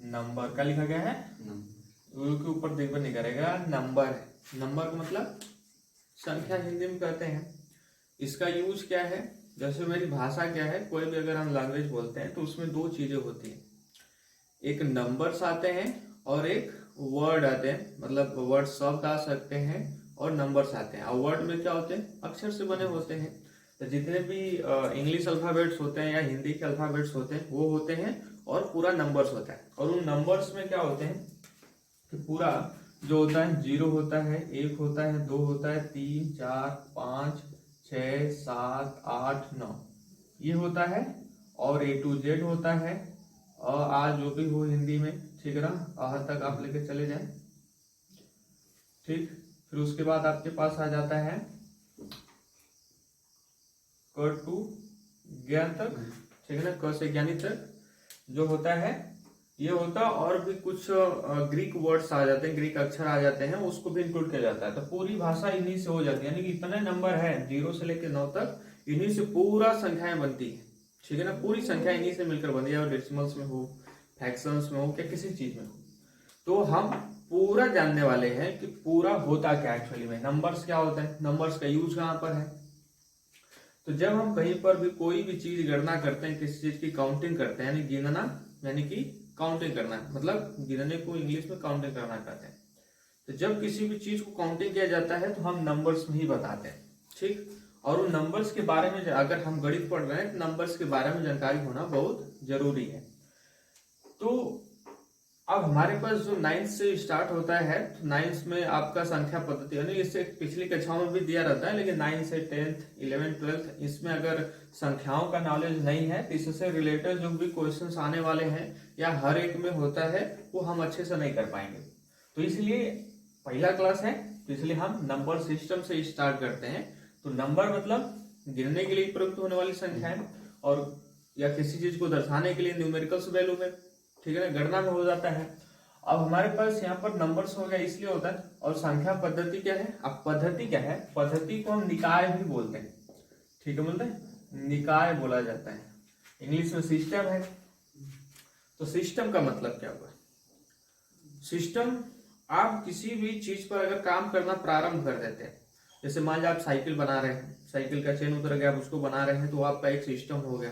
Number का लिखा गया है, यू के ऊपर देखो नहीं करेगा, नंबर है। नंबर का मतलब संख्या हिंदी में कहते हैं। इसका यूज क्या है, जैसे मेरी भाषा क्या है, कोई भी अगर हम लैंग्वेज बोलते हैं तो उसमें दो चीजें होती हैं, एक नंबर्स आते हैं और एक वर्ड आते हैं, मतलब वर्ड शब्द आ सकते हैं और नंबर्स आते हैं। और वर्ड में क्या होते हैं, अक्षर से बने होते हैं। तो जितने भी इंग्लिश अल्फाबेट्स होते हैं या हिंदी के अल्फाबेट्स होते हैं वो होते हैं, और पूरा नंबर्स होता है। और उन नंबर्स में क्या होते हैं कि पूरा जो होता है 0 होता है, 1 होता है, 2 होता है, 3 4 5 6 7 8 9 ये होता है, और A to Z होता है, और आज जो भी हो हिंदी में, ठीक है ना, आहर तक आप लेके चले जाएं। ठीक, फिर उसके बाद आपके पास आ जाता है क टू ज्ञान तक, ठीक है ना, क से ज्ञानी तक जो होता है ये होता है। और भी कुछ ग्रीक वर्ड्स आ जाते हैं, ग्रीक अक्षर आ जाते हैं, उसको भी इंक्लूड किया जाता है। तो पूरी भाषा इन्हीं से हो जाती है, यानी कि इतने नंबर है 0 से लेकर 9 तक, इन्हीं से पूरा संख्याएं बनती है, ठीक है ना। पूरी संख्या इन्हीं से मिलकर बनती है, और डेसिमल्स में हो, फ्रैक्शंस में हो, क्या किसी चीज में हो। तो हम पूरा जानने वाले हैं कि पूरा होता क्या एक्चुअली में, नंबर्स क्या होता है, नंबर्स का यूज कहाँ पर है। तो जब हम कहीं पर भी कोई भी चीज गणना करते हैं, किसी चीज की काउंटिंग करते हैं, यानी गिनना, यानी कि काउंटिंग करना, मतलब गिनने को इंग्लिश में काउंटिंग करना कहते हैं। तो जब किसी भी चीज को काउंटिंग किया जाता है तो हम नंबर्स में ही बताते हैं, ठीक। और उन नंबर्स के बारे में अगर हम गणित पढ़ रहे हैं तो नंबर्स के बारे में जानकारी होना बहुत जरूरी है। तो अब हमारे पास जो 9th से स्टार्ट होता है, तो 9th में आपका संख्या पद्धति, यानी इससे पिछली कक्षाओं में भी दिया रहता है, लेकिन 9th से 10th 11th 12th इसमें अगर संख्याओं का नॉलेज नहीं है तो इससे रिलेटेड जो भी क्वेश्चंस आने वाले हैं या हर एक में होता है वो हम अच्छे से नहीं कर पाएंगे। तो इसलिए पहला क्लास है, तो इसलिए हम नंबर सिस्टम से स्टार्ट करते हैं। तो नंबर मतलब गिनने के लिए प्रयुक्त होने वाली संख्या है, और या किसी चीज को दर्शाने के लिए न्यूमेरिकल्स वैल्यू में, ठीक है ना, गणना में हो जाता है। अब हमारे पास यहाँ पर नंबर्स हो गया इसलिए होता है। और संख्या पद्धति क्या है, अब पद्धति क्या है, पद्धति को हम निकाय भी बोलते हैं, ठीक है, बोलते हैं निकाय बोला जाता है। इंग्लिश में सिस्टम है। तो सिस्टम का मतलब क्या हुआ, सिस्टम आप किसी भी चीज पर अगर काम करना प्रारंभ कर देते हैं, जैसे मान लीजिए आप साइकिल बना रहे हैं, साइकिल का चेन उतर गया, आप उसको बना रहे हैं, तो आपका एक सिस्टम हो गया,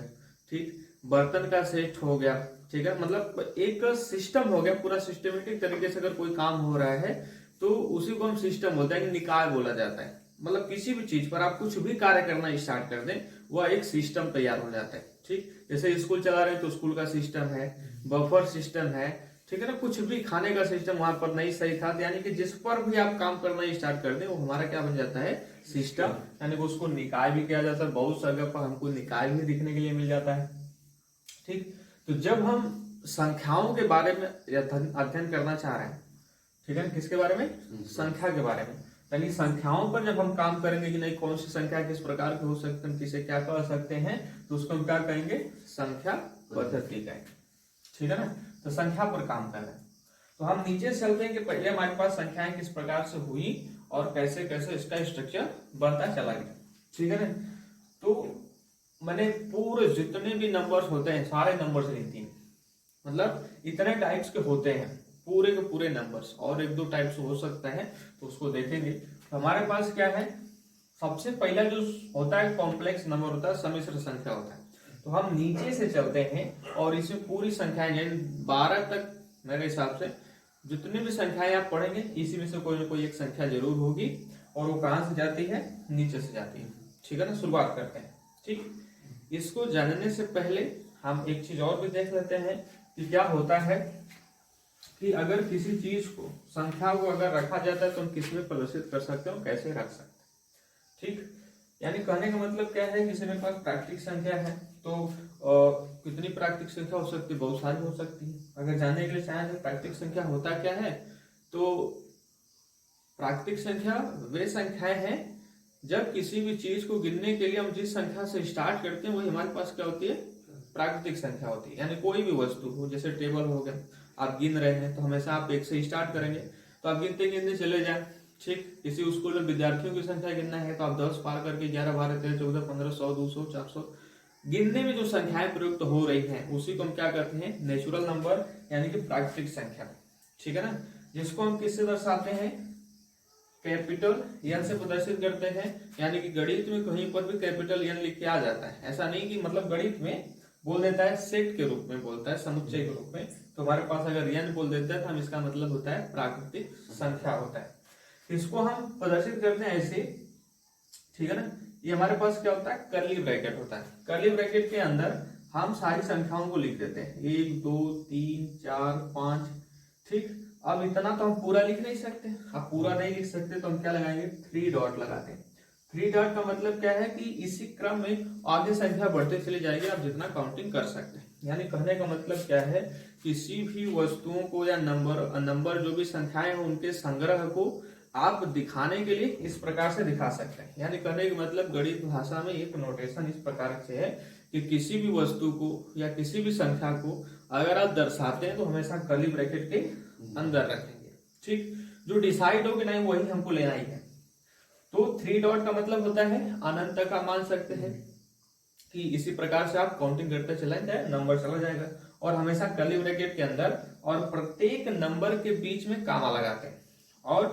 ठीक। बर्तन का सेट हो गया, ठीक है, मतलब एक सिस्टम हो गया, पूरा सिस्टमेटिक तरीके से अगर कोई काम हो रहा है तो उसी को हम सिस्टम बोलते हैं, निकाय बोला जाता है। मतलब किसी भी चीज पर आप कुछ भी कार्य करना स्टार्ट कर दें वह एक सिस्टम तैयार हो जाता है, ठीक। जैसे स्कूल चला रहे हैं तो स्कूल का सिस्टम है, बफर सिस्टम है, ठीक है ना, कुछ भी खाने का सिस्टम वहां पर नहीं सही था, यानी कि जिस पर भी आप काम करना स्टार्ट कर दें वो हमारा क्या बन जाता है, सिस्टम। यानी कि उसको निकाय भी किया जाता है, बहुत जगह पर हमको निकाय भी दिखने के लिए मिल जाता है, ठीक। तो जब हम संख्याओं के बारे में अध्ययन करना चाह रहे हैं, ठीक है, किसके बारे में, संख्या के बारे में, यानी संख्याओं पर जब हम काम करेंगे कि नहीं कौन सी संख्या किस प्रकार की हो सकती है, किसे क्या कह सकते हैं, तो उसको हम क्या कहेंगे, संख्या पद्धति कहेंगे, ठीक है ना। तो संख्या पर काम कर रहे हैं। तो हम नीचे से चलते हैं कि पहले हमारे पास संख्याएं किस प्रकार से हुई और कैसे कैसे इसका स्ट्रक्चर बनता चला गया, ठीक है ना। तो मैंने पूरे जितने भी नंबर्स होते हैं सारे नंबर्स गिनती हैं, मतलब इतने टाइप्स के होते हैं पूरे के पूरे नंबर्स, और एक दो टाइप्स हो सकता है तो उसको देखेंगे। तो हमारे पास क्या है, सबसे पहला जो होता है कॉम्प्लेक्स नंबर होता है, सम्मिश्र संख्या होता है। तो हम नीचे से चलते हैं और इसमें पूरी संख्याएं यानी 12 तक मेरे हिसाब से जितनी भी संख्याएं आप पढ़ेंगे इसी में से कोई ना कोई एक संख्या जरूर होगी, और वो कहां से जाती है, नीचे से जाती है, ठीक है ना। शुरुआत करते हैं, ठीक। इसको जानने से पहले हम एक चीज और भी देख लेते हैं कि क्या होता है कि अगर किसी चीज को, संख्या को अगर रखा जाता है तो हम किसमें प्रदर्शित कर सकते हैं, कैसे रख सकते हैं, ठीक। यानी कहने का मतलब क्या है, किसी मेरे पास प्राकृतिक संख्या है तो कितनी प्राकृतिक संख्या हो सकती है, बहुत सारी हो सकती है। अगर जानने के लिए चाहें तो प्राकृतिक संख्या होता क्या है, तो प्राकृतिक संख्या वे संख्याएं हैं जब किसी भी चीज को गिनने के लिए हम जिस संख्या से स्टार्ट करते हैं वही हमारे पास क्या होती है, प्राकृतिक संख्या होती है। यानी कोई भी वस्तु हो, जैसे टेबल हो गया, आप गिन रहे हैं तो हमेशा आप 1 से स्टार्ट करेंगे, तो आप गिनते गिनते चले जाए, ठीक। किसी स्कूल में विद्यार्थियों की संख्या गिनना है तो आप 10 पार करके 11 12 13 14 15 100 200 400 गिनने में जो संख्याएं प्रयुक्त हो रही हैं उसी को हम क्या कहते हैं, नेचुरल नंबर यानी कि प्राकृतिक संख्या, ठीक है ना, जिसको हम किससे दर्शाते हैं, कैपिटल एन से प्रदर्शित करते हैं। यानी कि गणित में कहीं पर भी कैपिटल एन लिख के आ जाता है, ऐसा नहीं कि मतलब गणित में बोल देता है सेट के रूप में, बोलता है समुच्चय के रूप में, तो हमारे पास अगर एन बोल देता है तो हम इसका मतलब होता है प्राकृतिक संख्या होता है। इसको हम प्रदर्शित करते हैं ऐसे, ठीक है ना। ये हमारे पास क्या होता है, कर्ली ब्रैकेट होता है। कर्ली ब्रैकेट के अंदर हम सारी संख्याओं को लिख देते हैं, 1 2 3 4 5, ठीक। अब इतना तो हम पूरा लिख नहीं सकते, अब पूरा नहीं लिख सकते तो हम क्या लगाएंगे, 3 डॉट लगाते हैं। 3 डॉट का मतलब क्या है कि इसी क्रम में आगे संख्या बढ़ते चली जाएगी, आप जितना काउंटिंग कर सकते हैं। यानी कहने का मतलब क्या है, किसी भी वस्तुओं को या नंबर जो भी संख्याएं हो उनके संग्रह को आप दिखाने के लिए इस प्रकार से दिखा सकते हैं। यानी कहने का मतलब गणित भाषा में एक नोटेशन इस प्रकार से है कि किसी भी वस्तु को या किसी भी संख्या को अगर आप दर्शाते हैं तो हमेशा कर्ली ब्रैकेट के अंदर रखेंगे, ठीक। जो डिसाइड हो कि नहीं वही हमको लेना ही है। तो 3 डॉट का मतलब होता है अनंत तक आप मान सकते हैं कि इसी प्रकार से आप काउंटिंग करते चले जाए, नंबर चला जाएगा। और हमेशा कर्ली ब्रैकेट के अंदर और प्रत्येक नंबर के बीच में कामा लगाते हैं और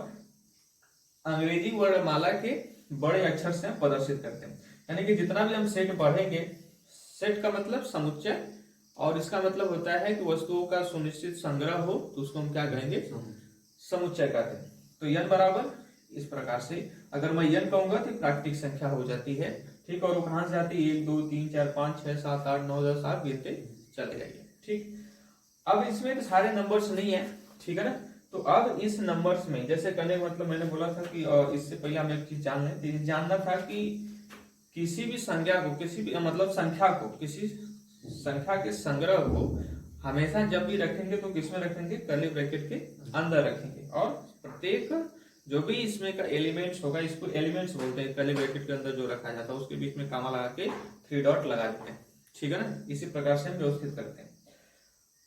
अंग्रेजी वर्णमाला के बड़े अक्षर से प्रदर्शित करते हैं। यानी कि जितना भी हम सेट पढ़ेंगे, सेट का मतलब समुच्चय और इसका मतलब होता है कि वस्तुओं का सुनिश्चित संग्रह हो, तो उसको हम क्या कहेंगे, समुच्चय कहते हैं। तो n बराबर इस प्रकार से अगर मैं n कहूंगा तो प्राकृतिक संख्या हो जाती है, ठीक। और वो कहां से आती है, 1 2 3 4 5 6 7 8 9 10 आप गिनते चले जाइए, ठीक। अब इसमें तो सारे नंबर्स नहीं है, ठीक है ना। तो अब इस नंबर्स में जैसे करने का मतलब मैंने बोला था कि इससे पहले हम एक चीज जान लें, तो जानना था कि किसी भी संख्या को, किसी भी मतलब संख्या को, किसी संख्या के संग्रह को हमेशा जब भी रखेंगे तो किसमें रखेंगे, कर्ली ब्रैकेट के अंदर रखेंगे। और प्रत्येक जो भी इसमें का एलिमेंट्स होगा, इसको एलिमेंट्स बोलते हैं, कर्ली ब्रैकेट के अंदर जो रखा जाता है उसके बीच में कामा लगा के 3 डॉट लगा देते हैं, ठीक है ना। इसी प्रकार से हम व्यवस्थित करते हैं।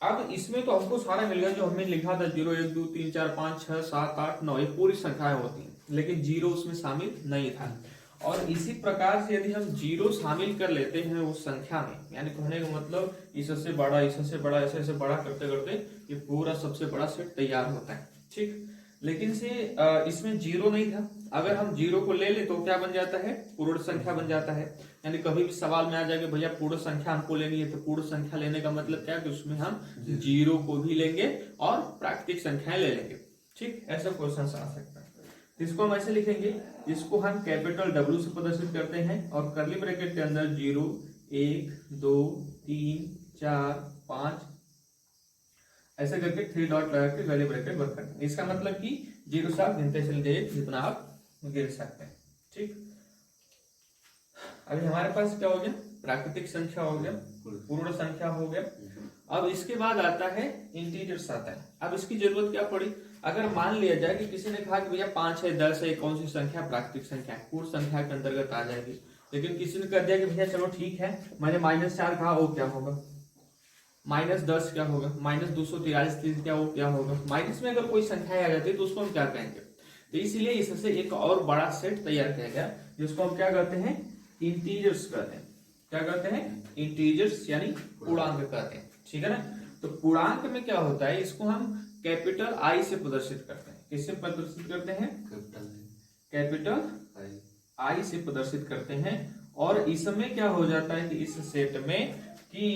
अब इसमें तो हमको सारा मिल गया जो हमने लिखा था, 0 1 2 3 4 5 6 7 8 9, ये पूरी संख्याएं होती हैं, लेकिन 0 उसमें शामिल नहीं था। और इसी प्रकार से यदि हम 0 शामिल कर लेते हैं उस संख्या में, यानी कहने का मतलब इससे बड़ा, इससे बड़ा, ऐसे बड़ा करते करते ये पूरा सबसे बड़ा सेट तैयार होता है, ठीक। लेकिन से इसमें 0 नहीं था। अगर हम 0 को ले ले तो क्या बन जाता है, पूर्ण संख्या बन जाता है। यानी कभी भी सवाल में आ जाएगा भैया पूर्ण संख्या हमको लेनी है, तो पूर्ण संख्या लेने का मतलब क्या है कि उसमें हम 0 को भी लेंगे और प्राकृतिक संख्याएं ले लेंगे, ठीक। ऐसा क्वेश्चन आ सकता है। इसको हम ऐसे लिखेंगे, इसको हम कैपिटल W से प्रदर्शित करते हैं और कर्ली ब्रैकेट के अंदर 0 1 2 3 4 5 ऐसे करके 3 डॉट लगा के कर्ली ब्रैकेट बंद करते हैं। इसका मतलब कि 0 से आप गिनते चले जाइए जितना आप गिन सकते हैं, ठीक। अभी हमारे पास क्या हो गया, प्राकृतिक संख्या हो गया, पूर्ण संख्या हो गया। अब इसके बाद आता है इंटीजर्स आता है। अब इसकी जरूरत क्या पड़ी, अगर मान लिया जाए कि किसी ने कहा कि भैया 5 है 10 है, कौन सी संख्या प्राकृतिक संख्या है, पूर्ण संख्या के अंतर्गत आ जाएगी। लेकिन किसी ने कर दिया कि भैया चलो ठीक है, मैंने -4 कहा, वो क्या होगा, -10 क्या होगा, -243 क्या वो क्या होगा। माइनस में अगर कोई संख्या आ जाती है तो उसको हम क्या कहेंगे। तो इसलिए इससे एक और बड़ा सेट तैयार किया गया जिसको हम क्या कहते हैं, इंटीजर्स कहते हैं। क्या कहते हैं, इंटीजर्स यानी पूर्णांक कहते हैं, ठीक है ना। तो पूर्णांक में क्या होता है, इसको हम कैपिटल I से प्रदर्शित करते हैं। किससे प्रदर्शित करते हैं, कैपिटल I से प्रदर्शित करते हैं। और इसमें क्या हो जाता है कि इस सेट में कि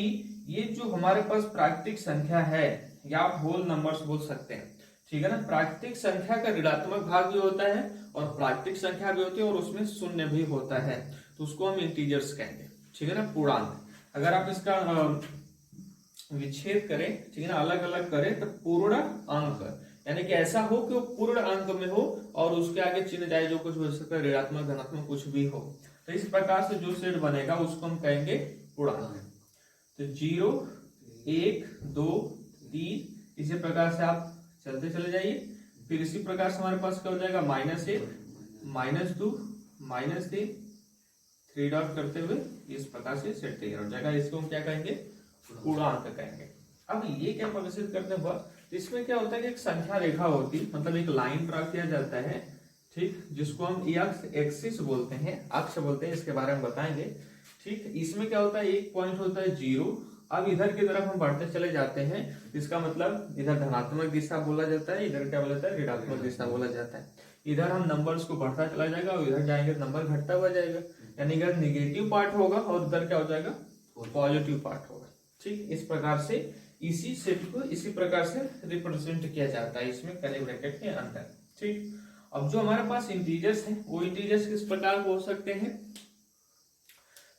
ये जो हमारे पास प्राकृतिक संख्या है या आप होल नंबर्स बोल सकते हैं, ठीक है ना। प्राकृतिक संख्या का ऋणात्मक भाग भी होता है और प्राकृतिक संख्या भी होती है और उसमें शून्य भी होता है, तो उसको हम इंटीजर्स कहेंगे, ठीक है ना, पूर्णांक। अगर आप इसका विच्छेद करें, ठीक है ना, अलग अलग करें तो पूर्ण अंक, यानी कि ऐसा हो कि वो पूर्ण अंक में हो और उसके आगे चिन्ह जाए जो कुछ हो सकता है, ऋणात्मक धनात्मक कुछ भी हो। तो इस प्रकार से जो सेट बनेगा उसको हम कहेंगे पूर्णांक। तो 0 1 2 3 इसी प्रकार से आप चलते चले जाइए। फिर इसी प्रकार से हमारे पास क्या हो जाएगा, -1 -2 -3 3 डॉट करते हुए इस प्रकार से सेट तैयार हो जाएगा। इसको हम क्या कहेंगे, पूर्णांक कहेंगे। अब ये क्या प्रदर्शित करने हुआ, तो इसमें क्या होता है कि एक संख्या रेखा होती, मतलब एक लाइन ड्रा किया जाता है, ठीक, जिसको हम एक्सिस बोलते हैं, अक्ष बोलते हैं, इसके बारे में बताएंगे, ठीक। इसमें क्या होता है, एक पॉइंट होता है 0 अब इधर की तरफ हम बढ़ते चले जाते हैं, इसका मतलब इधर धनात्मक दिशा बोला जाता है, इधर क्या बोला जाता है, ऋणात्मक दिशा बोला जाता है। इधर हम नंबर्स को बढ़ता चला जाएगा और इधर जाएंगे तो नंबर घटता हुआ जाएगा, यानी इधर निगेटिव पार्ट होगा और उधर क्या हो जाएगा, पॉजिटिव पार्ट होगा। ठीक, इस प्रकार से इसी शेप को इसी प्रकार से रिप्रेजेंट किया जाता है इसमें कर्ली ब्रैकेट के अंदर। ठीक, अब जो हमारे पास इंटीजर्स हैं वो इंटीजर्स किस प्रकार हो सकते हैं,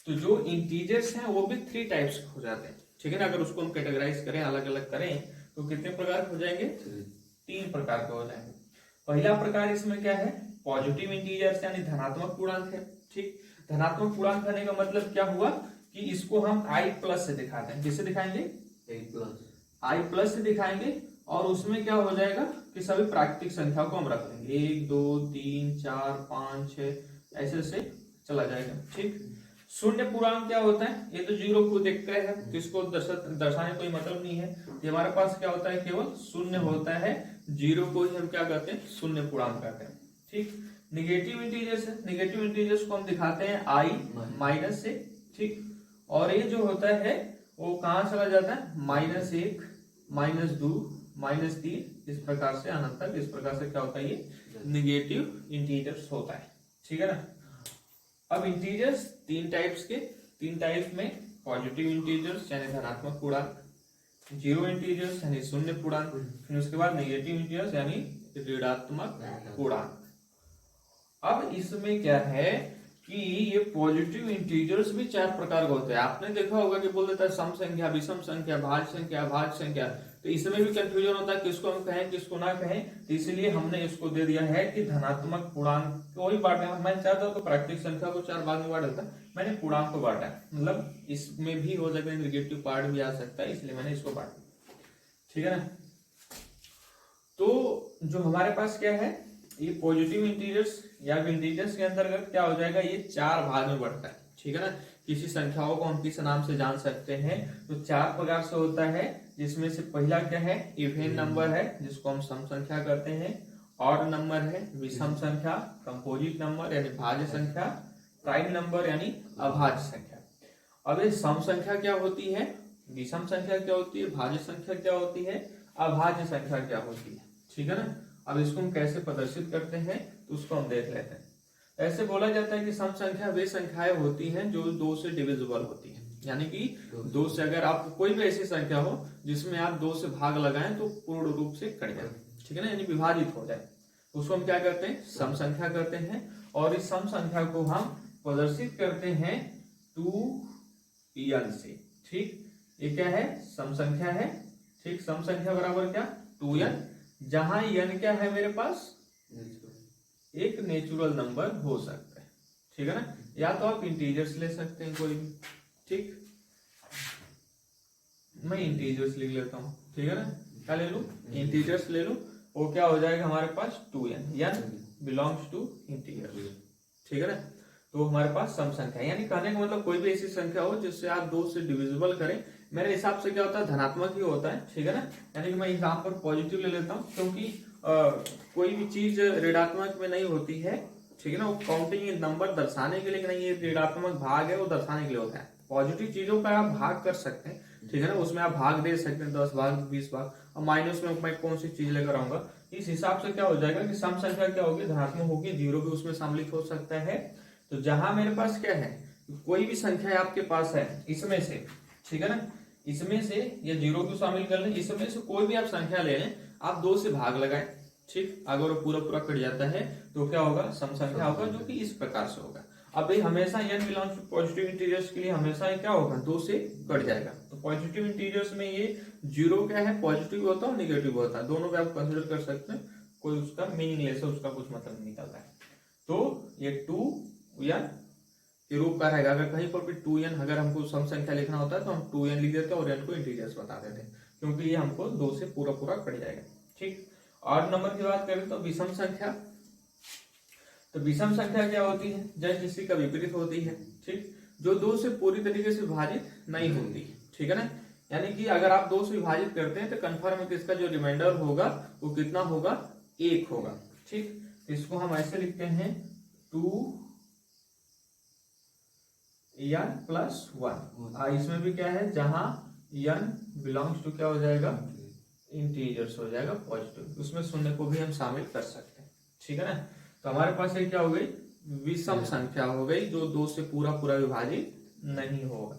तो जो इंटीजर्स हैं वो भी 3 टाइप्स के हो जाते हैं। ठीक है ना, अगर उसको हम कैटेगराइज करें, अलग अलग करें तो कितने प्रकार हो जाएंगे, 3 प्रकार के हो जाएंगे। पहला प्रकार इसमें क्या है, पॉजिटिव इंटीजर्स यानी धनात्मक पूर्णांक है। ठीक, धनात्मक पूर्णांक करने का मतलब क्या हुआ कि इसको हम i+ से दिखाते हैं। किससे दिखाएंगे, i+ से दिखाएंगे, और उसमें क्या हो जाएगा कि सभी प्राकृतिक संख्या को हम रख लेंगे, 1 2 3 4 5 6 ऐसे से चला जाएगा। ठीक, शून्य पूर्णांक क्या होता है, ये तो 0 को देखते हैं तो इसको दर्शाने कोई मतलब नहीं है, ये हमारे पास क्या होता है, केवल शून्य होता है, 0 को ही हम क्या कहते हैं, शून्य पूर्णांक कहते हैं। ठीक, निगेटिव इंटीजर्स है, निगेटिव इंटीजर्स को हम दिखाते हैं i- से। ठीक, और ये जो होता है वो कहाँ चला जाता है, -1 -2 -3 इस प्रकार से अनंत तक, इस प्रकार से क्या होता है, ये निगेटिव इंटीजर्स होता है। ठीक है ना। अब इंटीजर्स 3 टाइप्स में पॉजिटिव इंटीजर्स यानी धनात्मक पूर्णांक, जीरो इंटीजर्स यानी शून्य पूर्णांक, फिर उसके बाद नेगेटिव इंटीजर्स यानी ऋणात्मक पूर्णांक। अब इसमें क्या है कि ये पॉजिटिव इंटीजर्स भी 4 प्रकार के होते हैं। आपने देखा होगा कि बोल देता है सम संख्या, विषम संख्या, भाज्य संख्या, अभाज्य संख्या, तो इसमें भी कंफ्यूजन होता है किसको हम कहें किसको ना कहें, तो इसलिए हमने इसको दे दिया है कि धनात्मक पूर्णांक को ही बांटा। मैं चाहता हूं तो प्राकृतिक संख्या को 4 भाग में बांट देता, मैंने पूर्णांक को बांटा, मतलब इसमें भी हो सकता है नेगेटिव पार्ट भी आ सकता है, इसलिए मैंने इसको बांटा। ठीक है ना। तो जो हमारे पास क्या है, ये पॉजिटिव इंटीजर्स या इंटीजर्स के अंतर्गत क्या हो जाएगा, ये 4 भाग में बढ़ता है। ठीक है ना, किसी संख्याओं को हम किस नाम से जान सकते हैं, तो 4 प्रकार से होता है, जिसमें से पहला क्या है, इवन नंबर है जिसको हम सम संख्या कहते हैं, ऑड नंबर है विषम संख्या, कंपोजिट नंबर यानी भाज्य संख्या, प्राइम नंबर यानी अभाज्य संख्या। अब ये सम संख्या क्या होती है, विषम संख्या क्या होती है, भाज्य संख्या क्या होती है, अभाज्य संख्या क्या होती है। ठीक है ना। अब इसको हम कैसे प्रदर्शित करते हैं तो उसको हम देख लेते हैं। ऐसे बोला जाता है कि सम संख्या वे संख्याएं होती हैं जो 2 से डिविजिबल होती हैं, यानी कि 2 से अगर आप कोई भी ऐसी संख्या हो जिसमें आप 2 से भाग लगाएं तो पूर्ण रूप से कट जाए। ठीक है ना, यानी विभाजित हो जाए, उसको हम क्या करते हैं, सम संख्या करते हैं। और इस सम संख्या को हम प्रदर्शित करते हैं 2n से। ठीक, ये क्या है, सम संख्या है। ठीक, सम संख्या बराबर क्या, 2n, जहां n क्या है मेरे पास, एक नेचुरल नंबर हो सकता है। ठीक है ना, या तो आप इंटीजर्स ले सकते हैं कोई भी। ठीक, मैं इंटीजर्स लिख लेता हूं। ठीक है ना, क्या ले लूं, इंटीजर्स ले लूं, वो क्या हो जाएगा हमारे पास 2n, n belongs to integer. ठीक है ना, तो हमारे पास सम संख्या, यानी कहने का मतलब कोई भी ऐसी संख्या हो जिससे आप 2 से डिविजिबल करें। मेरे हिसाब से क्या होता है, धनात्मक ही होता है। ठीक है ना, यानी कि मैं यहाँ पर पॉजिटिव ले लेता हूँ, क्योंकि कोई भी चीज ऋणात्मक में नहीं होती है। ठीक है ना, वो काउंटिंग नंबर दर्शाने के लिए नहीं, ये ऋणात्मक भाग है वो दर्शाने के लिए होता है। पॉजिटिव चीजों का आप भाग कर सकते हैं। ठीक है ना, उसमें आप भाग दे सकते हैं, 10 भाग 20 भाग। और माइनस में मैं कौन सी चीज लेकर आऊंगा, इस हिसाब से क्या हो जाएगा कि सम संख्या क्या होगी, धनात्मक होगी, 0 भी उसमें सम्मिलित हो सकता है। तो जहां मेरे पास क्या है, कोई भी संख्या आपके पास है इसमें से, ठीक है ना, इसमें से या 0 को शामिल कर लें, इसमें से कोई भी आप संख्या ले लें, आप 2 से भाग लगाएं। ठीक, अगर वो पूरा कट जाता है तो क्या होगा, सम संख्या होगा, जो कि इस प्रकार से होगा। अब भाई हमेशा n belongs to positive integers के लिए हमेशा ये क्या होगा, 2 से कट जाएगा। तो पॉजिटिव इंटीजर्स में ये 0 क्या है, पॉजिटिव होता है और निगेटिव होता है, दोनों भी आप कंसिडर कर सकते हैं, कोई उसका मीनिंगलेस है, उसका कुछ मतलब नहीं निकलता है। तो ये 2n के रूप का रहेगा। अगर कहीं पर भी 2n अगर हमको सम संख्या लिखना होता है तो हम 2n लिख देते हैं और n को इंटीजर्स बता देते हैं, क्योंकि ये हमको 2 से पूरा कट जाएगा। ठीक, ऑड नंबर की बात करें तो विषम संख्या, तो विषम संख्या क्या होती है, जस्ट इसी का विपरीत होती है। ठीक, जो 2 से पूरी तरीके से विभाजित नहीं होती। ठीक है ना, यानी कि अगर आप 2 से विभाजित करते हैं तो कंफर्म है कि इसका जो रिमाइंडर होगा वो कितना होगा, 1 होगा। ठीक, इसको हम ऐसे लिखते हैं 2n + 1। इसमें भी क्या है, जहां n बिलोंग्स टू क्या हो जाएगा, इंटीजर्स हो जाएगा पॉजिटिव, उसमें शून्य को भी हम शामिल कर सकते हैं। ठीक है ना। तो हमारे पास ये क्या हो गई, विषम संख्या हो गई जो 2 से पूरा पूरा विभाजित नहीं होगा।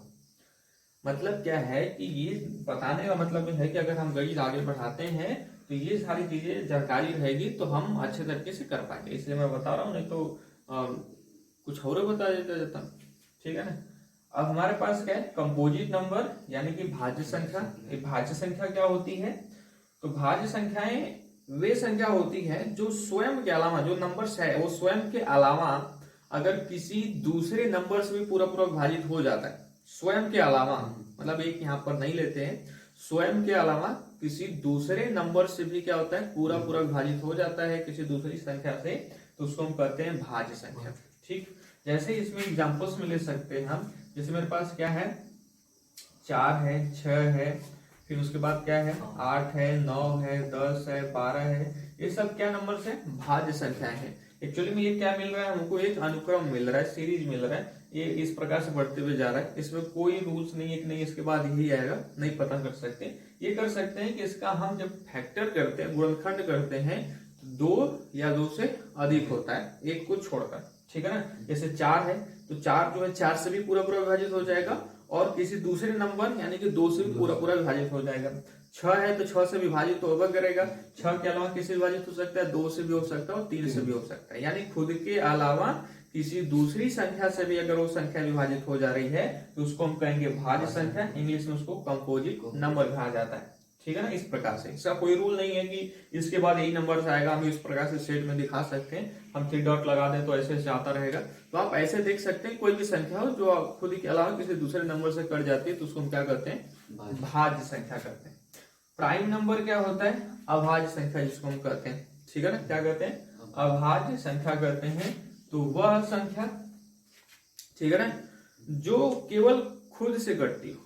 मतलब क्या है कि ये बताने का मतलब है कि अगर हम गणित आगे बढ़ाते हैं तो ये सारी चीजें जानकारी रहेगी तो हम अच्छे तरीके से कर पाएंगे, इसलिए मैं बता रहा हूँ, नहीं तो कुछ और बता देता जाता। ठीक है ना। अब हमारे पास क्या है, कंपोजिट नंबर यानी कि भाज्य संख्या। ये भाज्य संख्या क्या होती है, तो भाज्य संख्याएं वे संख्या होती है जो स्वयं के अलावा, जो नंबर्स है वो स्वयं के अलावा अगर किसी दूसरे नंबर से भी पूरा पूरा विभाजित हो जाता है, स्वयं के अलावा मतलब एक यहाँ पर नहीं लेते हैं, स्वयं के अलावा किसी दूसरे नंबर से भी क्या होता है, पूरा पूरा विभाजित हो जाता है किसी दूसरी संख्या से, तो उसको हम कहते हैं भाज्य संख्या। ठीक, जैसे इसमें एग्जांपल्स में ले सकते हैं हम, जैसे मेरे पास क्या है, 4 है, 6 है, फिर उसके बाद क्या है, 8 है, 9 है, 10 है, 12 है, ये सब क्या नंबर है, भाज्य संख्याएं हैं। एक्चुअली में ये क्या मिल रहा है हमको, एक अनुक्रम मिल रहा है, सीरीज मिल रहा है, ये इस प्रकार से बढ़ते हुए जा रहा है, इसमें कोई रूल्स नहीं है कि नहीं इसके बाद यही आएगा, नहीं पता कर सकते। ये कर सकते हैं कि इसका हम जब फैक्टर करते हैं, गुणनखंड करते हैं, तो 2 या 2 से अधिक होता है, एक को छोड़कर। ठीक है ना। जैसे 4 है तो 4 जो है 4 से भी पूरा पूरा विभाजित हो जाएगा और किसी दूसरे नंबर यानी कि 2 से भी पूरा पूरा विभाजित हो जाएगा। 6 है तो 6 से विभाजित तो होगा करेगा, 6 के अलावा किसी विभाजित हो सकता है, 2 से भी हो सकता है और 3 से भी हो सकता है, यानी खुद के अलावा किसी दूसरी संख्या से भी अगर वो संख्या विभाजित हो जा रही है तो उसको हम कहेंगे भाज्य संख्या, इंग्लिश में उसको कंपोजिट नंबर कहा जाता है। ठीक है ना। इस प्रकार से इसका कोई रूल नहीं है कि इसके बाद यही नंबर आएगा, हम इस प्रकार से सेट में दिखा सकते हैं, हम 3 डॉट लगा दें तो ऐसे आता रहेगा। तो आप ऐसे देख सकते हैं कोई भी संख्या हो जो खुद के अलावा किसी दूसरे नंबर से कट जाती है तो उसको हम क्या करते हैं, भाज्य संख्या करते हैं। प्राइम नंबर क्या होता है, अभाज्य संख्या जिसको हम कहते हैं। ठीक है ना, क्या कहते हैं, अभाज्य संख्या कहते हैं। तो वह संख्या, ठीक है ना, जो केवल खुद से कटती हो।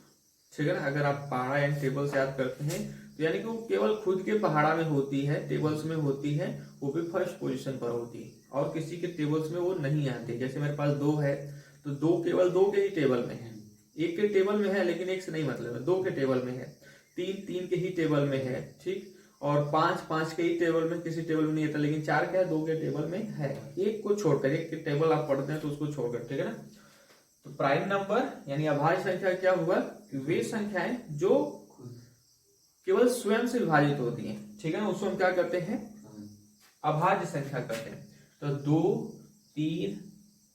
ठीक है ना। अगर आप पहाड़ा या टेबल से याद करते हैं तो यानी कि वो केवल खुद के पहाड़ा में होती है, टेबल्स में होती है, वो भी फर्स्ट पोजीशन पर होती है और किसी के टेबल्स में वो नहीं आती। जैसे मेरे पास 2 है तो 2 केवल 2 के ही टेबल में है, एक के टेबल में है लेकिन एक से नहीं मतलब है, 2 के टेबल में है, 3 के ही टेबल में है। ठीक, और 5 के ही टेबल में, किसी टेबल में नहीं आता, लेकिन 4 क्या है, 2 के टेबल में है, एक को छोड़कर, एक के टेबल आप पढ़ते हैं तो उसको छोड़कर। ठीक है ना। तो प्राइम नंबर यानी अभाज्य संख्या क्या हुआ, वे संख्याएं जो केवल स्वयं से विभाजित होती हैं। ठीक है ना, उसको हम क्या करते हैं, अभाज्य संख्या करते हैं। तो 2, 3,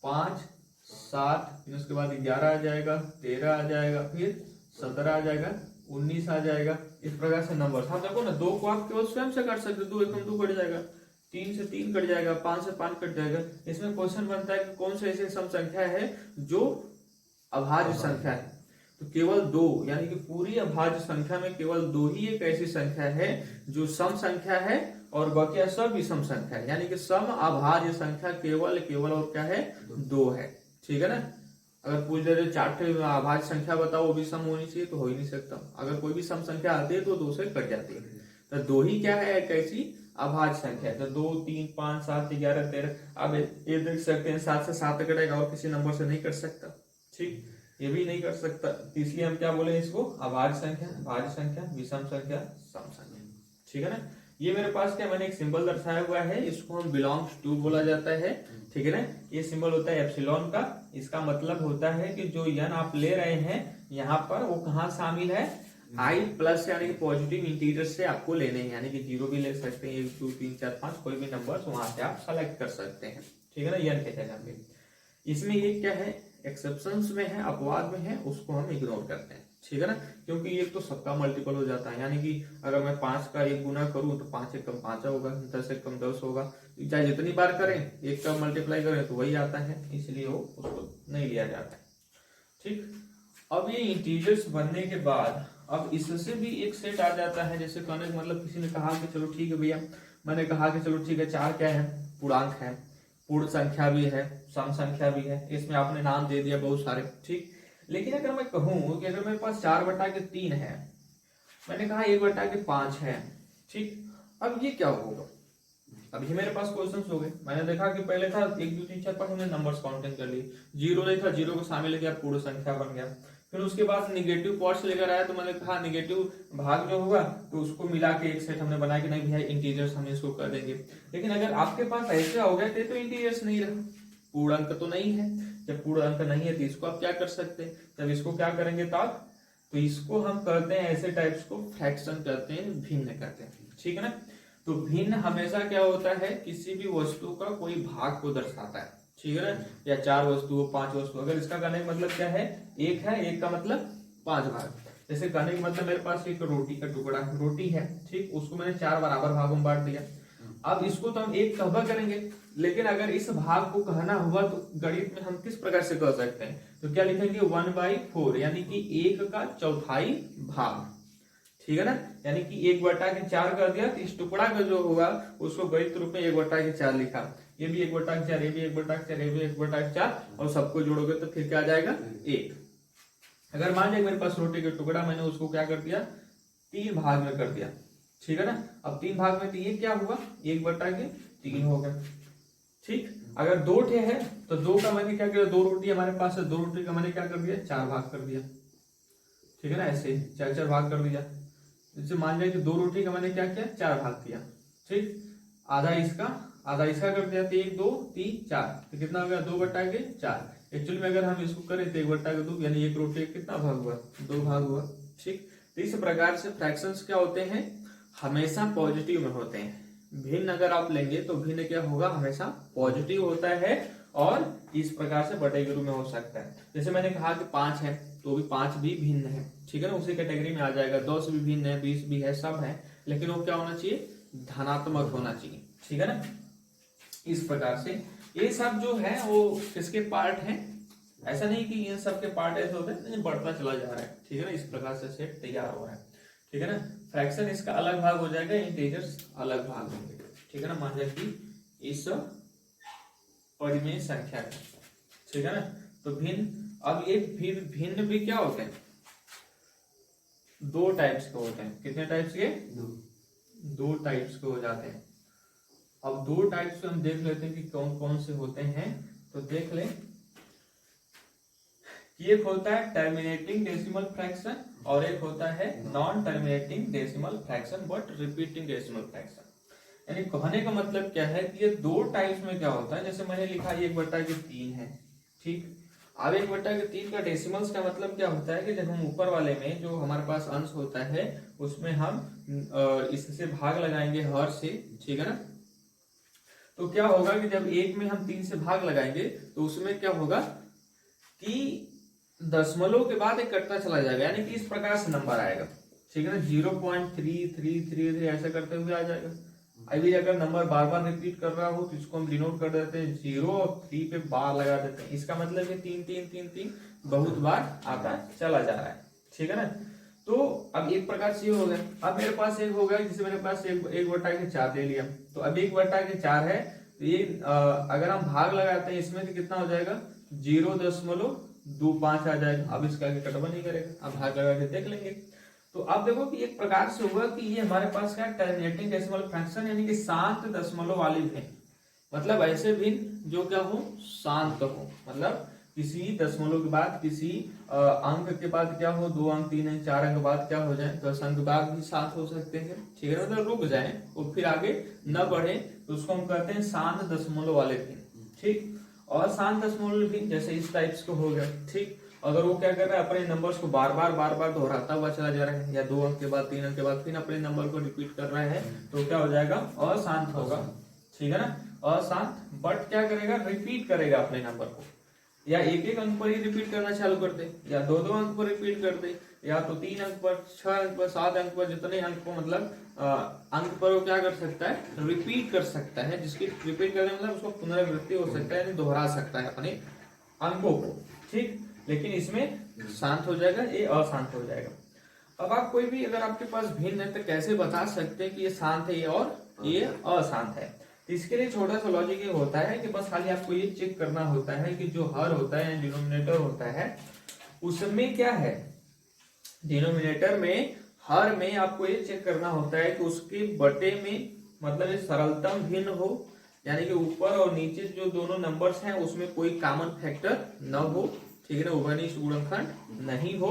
5, 7, फिर उसके बाद 11 आ जाएगा, 13 आ जाएगा, फिर 17 आ जाएगा, 19 आ जाएगा। इस प्रकार से नंबर था। देखो ना, 2 को आप केवल स्वयं से काट सकते, 2 एकम 2 कट जाएगा, 3 से 3 कट जाएगा, 5 से 5 कट जाएगा। इसमें क्वेश्चन बनता है कि कौन से ऐसे सम संख्या है जो अभाज्य संख्या है। तो केवल 2 यानी कि पूरी अभाज्य संख्या में केवल 2 ही एक ऐसी संख्या है जो सम संख्या है और बाकी सब विषम संख्या है, यानी कि सम अभाज्य संख्या केवल और क्या है, 2 है। ठीक है ना। अगर पूछ दे 4 अभाज्य संख्या बताओ वो भी सम होनी चाहिए तो हो ही नहीं सकता। अगर कोई भी सम संख्या आती है तो 2 से कट जाती है। तो 2 ही क्या है, एक ऐसी अभाज्य संख्या है। तो 2, 3, 5, 7, 11, 13, अब ये देख सकते हैं 7 से 7 कटेगा और किसी नंबर से नहीं कट सकता। ठीक, ये भी नहीं कर सकता, इसलिए हम क्या बोले इसको, अभाज्य संख्या, भाज्य संख्या, विषम संख्या, सम संख्या। ठीक है ना। ये मेरे पास क्या, मैंने एक सिंबल दर्शाया हुआ है, इसको हम बिलोंग्स टू बोला जाता है। ठीक है ना। ये सिंबल होता है एप्सिलॉन का, इसका मतलब होता है कि जो यन आप ले रहे हैं यहाँ पर वो कहाँ शामिल है, i प्लस यानी कि पॉजिटिव इंटीजर से आपको लेने हैं, यानी कि 0 भी ले सकते हैं, 1, 2, 3, 4, 5 कोई भी नंबर वहां से आप सेलेक्ट कर सकते हैं। ठीक है ना, यन के जगह पे। इसमें ये क्या है, एक्सेप्शंस में है, अपवाद में है, उसको हम इग्नोर करते हैं। ठीक है ना, क्योंकि ये तो सबका मल्टीपल हो जाता है, यानी कि अगर मैं 5 का 1 गुना करूं तो 5 एकम 5 होगा, 10 एकम 10 होगा, चाहे जितनी बार करें 1 का मल्टीप्लाई करें तो वही आता है, इसलिए वो उसको नहीं लिया जाता है। ठीक, अब ये इंटीजर्स बनने के बाद अब इससे भी एक सेट आ जाता है। जैसे कहने का मतलब किसी ने कहा कि चलो ठीक है भैया, मैंने कहा कि चलो ठीक है 4 क्या है, पूर्णांक है, पूर्ण संख्या भी है, सम संख्या भी है, इसमें आपने नाम दे दिया बहुत सारे। ठीक, लेकिन अगर मैं कहूं कि अगर मेरे पास 4/3 है, मैंने कहा 1/5 है। ठीक, अब ये क्या होगा, अब ये मेरे पास क्वेश्चंस हो गए। मैंने देखा कि पहले था 1, 2, 3, 4, 5, हमने नंबर्स काउंटिंग कर ली, 0 नहीं था, 0 को शामिल किया, पूर्ण संख्या बन गया। फिर उसके बाद निगेटिव पार्ट्स लेकर आया तो मैंने कहा निगेटिव भाग जो होगा तो उसको मिला के एक सेट हमने बनाया कि नहीं भैया इंटीजर्स हम इसको कर देंगे। लेकिन अगर आपके पास ऐसा हो गया तो इंटीजर्स नहीं रहा, पूर्ण अंक तो नहीं है। जब पूर्ण अंक नहीं है तो इसको आप क्या कर सकते हैं, जब इसको क्या करेंगे तब तो इसको हम करते हैं ऐसे टाइप्स को फ्रैक्शन करते हैं, भिन्न करते हैं, ठीक है ना। तो भिन्न हमेशा क्या होता है, किसी भी वस्तु का कोई भाग को दर्शाता है, ठीक है ना। या 4 वस्तु 5 वस्तु, अगर इसका कहने का मतलब क्या है, एक है, एक का मतलब 5 भाग। जैसे कहने का मतलब मेरे पास एक रोटी का टुकड़ा रोटी है, ठीक, उसको मैंने 4 बराबर भागों में बांट दिया। अब इसको तो हम एक कहवा करेंगे, लेकिन अगर इस भाग को कहना हुआ तो गणित में हम किस प्रकार से कह सकते हैं, तो क्या लिखेंगे 1/4 यानी कि 1 का चौथाई भाग, ठीक है ना। यानी कि 1/4 कर दिया तो इस टुकड़ा का जो होगा उसको गणित रूप में 1/4 लिखा। ये भी 1/4, ये भी 1/4, ये भी 1/4 और सबको जोड़ोगे तो फिर क्या आ जाएगा 1। अगर मान लीजिए मेरे पास रोटी का टुकड़ा, मैंने उसको क्या कर दिया 3 भाग में कर दिया, ठीक है ना। अब 3 भाग में तो ये क्या हुआ 1/3 हो गया, ठीक। अगर 2 ठे है तो 2 का मैंने क्या किया, 2 रोटी हमारे पास है, 2 रोटी का मैंने क्या कर दिया 4 भाग कर दिया, ठीक है ना। ऐसे 4 भाग कर दिया। जैसे मान लिया कि 2 रोटी का मैंने क्या किया 4 भाग किया, ठीक। आधा इसका कर दिया तो 1 2 3 4, तो कितना हो गया 2/4। एक्चुअली में अगर हम इसको करें तो 1/2 यानी एक रोटी कितना भाग हुआ 2 भाग हुआ, ठीक। तो इस प्रकार से फ्रैक्शंस क्या होते हैं, हमेशा पॉजिटिव में होते हैं। भिन्न अगर आप लेंगे तो भिन्न क्या होगा, हमेशा पॉजिटिव होता है और इस प्रकार से बटे के रूप में हो सकता है। जैसे मैंने कहा कि 5 है तो भी 5 भी भिन्न है, ठीक है ना, उसी कैटेगरी में आ जाएगा। 10 भी भिन्न है, 20 भी है, सब है, लेकिन वो क्या होना चाहिए धनात्मक होना चाहिए, ठीक है ना। इस प्रकार से ये सब जो है वो किसके पार्ट हैं, ऐसा नहीं कि इन सब के पार्ट ऐसे होते हैं, बढ़ता चला जा रहा है, ठीक है ना। इस प्रकार से सेट तैयार हो रहा है, ठीक है ना। फ्रैक्शन इसका अलग भाग हो जाएगा, इंटीजर्स अलग भाग होंगे, ठीक है ना। मान लीजिए कि इस परिमेय संख्या का, ठीक है ना। तो भिन्न, अब ये फिर भिन्न भी क्या होते हैं 2 टाइप्स के होते हैं। कितने टाइप्स के 2 टाइप्स के हो जाते हैं। अब 2 टाइप्स हम देख लेते हैं कि कौन कौन से होते हैं। तो देख लें, एक होता है टर्मिनेटिंग डेसिमल फ्रैक्शन और एक होता है non terminating decimal fraction but repeating decimal fraction. यानी कहने का मतलब क्या है कि ये 2 टाइप्स में क्या होता है, जैसे मैंने लिखा 1/3 है, ठीक। अब 1/3 का डेसिमल्स का मतलब क्या होता है कि जब हम ऊपर वाले में जो हमारे पास अंश होता है उसमें हम इससे भाग लगाएंगे हर से, ठीक है ना। तो क्या होगा कि जब 1 में हम 3 से भाग लगाएंगे तो उसमें क्या होगा कि दशमलव के बाद एक कटता चला जाएगा, यानी कि इस प्रकार से नंबर आएगा, ठीक है ना। 0.3333 ऐसा करते हुए आ जाएगा। अभी अगर नंबर बार बार रिपीट कर रहा हो तो इसको हम डिनोट कर देते हैं 0 और 3 पे बार लगा देते हैं। इसका मतलब है 3 3 3 3 बहुत बार आता चला जा रहा है, ठीक है ना। तो अब एक प्रकार से हो गया। अब मेरे पास एक हो गया, जैसे मेरे पास 1/4 ले लिया, तो अब 1/4 है तो ये अगर हम भाग लगाते हैं इसमें तो कितना हो जाएगा 0.25 आ जाएगा। अब इसका आगे कटवा नहीं करेगा, अब भाग लगा के देख लेंगे। तो अब देखो कि एक प्रकार से होगा कि ये हमारे पास क्या टर्मिनेटिंग डेसिमल फ्रैक्शन यानी कि शांत दशमलव वाली भिन्न, मतलब ऐसे भिन्न जो क्या हो शांत हो, मतलब किसी दशमलव के बाद किसी अंक के बाद क्या हो 2 अंक 3 अंक 4 अंक बाद क्या हो जाए 10 अंक बाद भी शांत हो सकते हैं, ठीक है, मतलब रुक जाए और फिर आगे न बढ़े तो उसको हम कहते हैं शांत दशमलव वाले भिन्न, ठीक। और शांत दशमलव भिन्न जैसे इस टाइप्स को हो गया, ठीक। अगर वो क्या कर रहा है अपने नंबर्स को बार बार दोहराता हुआ चला जा रहा है, या 2 अंक के बाद 3 अंक के बाद फिर अपने नंबर को रिपीट कर रहा है, तो क्या हो जाएगा अशांत होगा, ठीक है ना। अशांत, बट क्या करेगा रिपीट करेगा अपने नंबर को, या एक अंक पर ही रिपीट करना चालू कर दे, या 2 अंक पर रिपीट कर दे, या तो 3 अंक पर 6 अंक पर 7 अंक पर जितने अंक को मतलब अंक पर वो क्या कर सकता है रिपीट कर सकता है। जिसकी रिपीट करने मतलब उसको पुनरावृत्ति हो सकता है, यानी दोहरा सकता है अपने अंकों को, ठीक। लेकिन इसमें शांत हो जाएगा, ये अशांत हो जाएगा। अब आप कोई भी अगर आपके पास भिन्न है तो कैसे बता सकते हैं कि ये शांत है और ये अशांत है। तो इसके लिए छोटा सा लॉजिक ये होता है कि बस खाली आपको ये चेक करना होता है कि जो हर होता है डिनोमिनेटर होता है उसमें क्या है, डिनोमिनेटर में हर में आपको ये चेक करना होता है कि उसके बटे में मतलब ये सरलतम भिन्न हो, यानी कि ऊपर और नीचे जो दोनों नंबर्स हैं उसमें कोई कॉमन फैक्टर न हो, ठीक है ना, उभयनिष्ठ गुणनखंड नहीं हो।